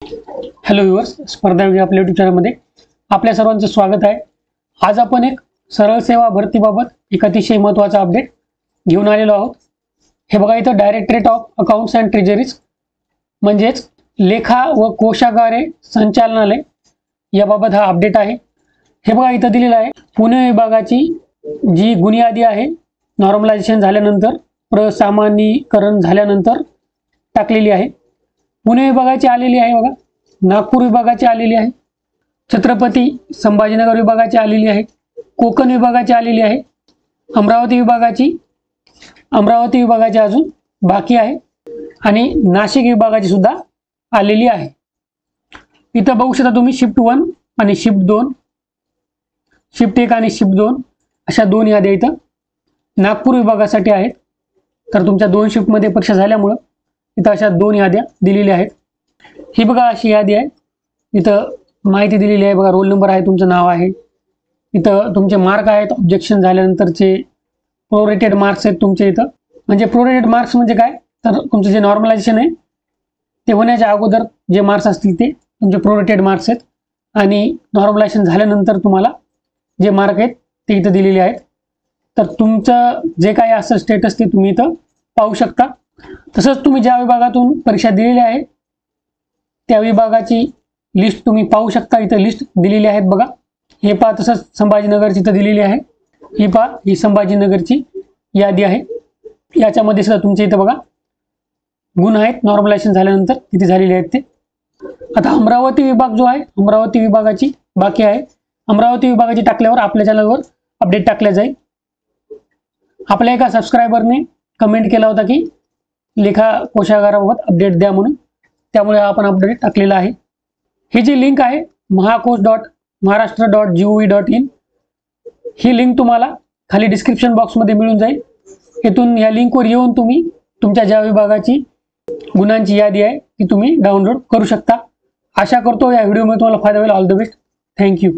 Hello viewers, स्पर्धा विभाग आपल्या यूट्यूब चॅनलमध्ये आपल्या सर्वांचं स्वागत आहे। आज आपण एक सरळ सेवा भरतीबाबत एक अतिशय महत्त्वाचा अपडेट घेऊन आलेलो आहोत। हे बघा, इथं directorate of accounts and treasuries म्हणजेच लेखा व कोषागारे संचालनालय याबाबत हा अपडेट आहे। हे बघा, इथं दिलेलं आहे पुणे विभागाची जी गुण यादी आहे नॉर्मलायझेशन झाल्यानंतर प्रसामान्यीकरण झाल्यानंतर टाकलेली आहे। पुणे विभागाची आलेली आहे बघा, नागपूर विभागाची आलेली आहे, छत्रपती संभाजीनगर विभागाची आलेली आहे, कोकण विभागाची आलेली आहे, अमरावती विभागाची अजून बाकी आहे आणि नाशिक विभागाची सुद्धा आलेली आहे। इथं बघू शकता तुम्ही शिफ्ट 1 आणि शिफ्ट 2, शिफ्ट 1 आणि शिफ्ट 2 अशा दोन याद्या इथं नागपूर विभागासाठी आहेत। तर तुमच्या 2 शिफ्ट मध्ये परीक्षा झाल्यामुळे इथं अशा 2 याद्या दिलेल्या आहेत। ही बघा अशी यादी आहे, इथं माहिती दिलेली आहे बघा, रोल नंबर आहे, तुमचं नाव आहे, इथं तुमचे मार्क आहेत, ऑब्जेक्शन झाल्यानंतरचे प्रोरेटेड मार्क्स आहेत तुमचे इथं। म्हणजे प्रोरेटेड मार्क्स म्हणजे काय, तर तुमचं जे नॉर्मलायझेशन आहे ते होण्याच्या अगोदर जे मार्क्स असतील ते तुमचे प्रोरेटेड मार्क्स आहेत आणि नॉर्मलायझेशन झाल्यानंतर तुम्हाला जे मार्क आहेत ते इथं दिलेले आहेत। तर तुमचं जे काही असं स्टेटस ते तुम्ही इथं पाहू शकता। तसंच तुम्ही ज्या विभागातून परीक्षा दिलेली आहे त्या विभागाची लिस्ट तुम्ही पाहू शकता, इथं लिस्ट दिलेली आहेत बघा। हे पहा, तसंच संभाजीनगरची इथं दिलेली आहे, ही पहा, ही संभाजीनगरची यादी आहे। याच्यामध्ये सुद्धा तुमच्या इथं बघा गुण आहेत नॉर्मलायझेशन झाल्यानंतर किती झालेले आहेत ते। आता अमरावती विभाग जो आहे, अमरावती विभागाची बाकी आहे। अमरावती विभागाची टाकल्यावर आपल्या चॅनलवर अपडेट टाकल्या जाईल। आपल्या एका सबस्क्रायबरने कमेंट केला होता की लेखा कोषागाराबाबत अपडेट द्या म्हणून, त्यामुळे आपण अपडेट टाकलेला आहे। ही जी लिंक आहे mahakosh.maharashtra.gov.in ही लिंक तुम्हाला खाली डिस्क्रिप्शन बॉक्समध्ये मिळून जाईल। इथून या लिंकवर येऊन तुम्ही तुमच्या ज्या विभागाची गुणांची यादी आहे ती तुम्ही डाउनलोड करू शकता। आशा करतो या व्हिडिओमध्ये तुम्हाला फायदा होईल। All the best, thank you.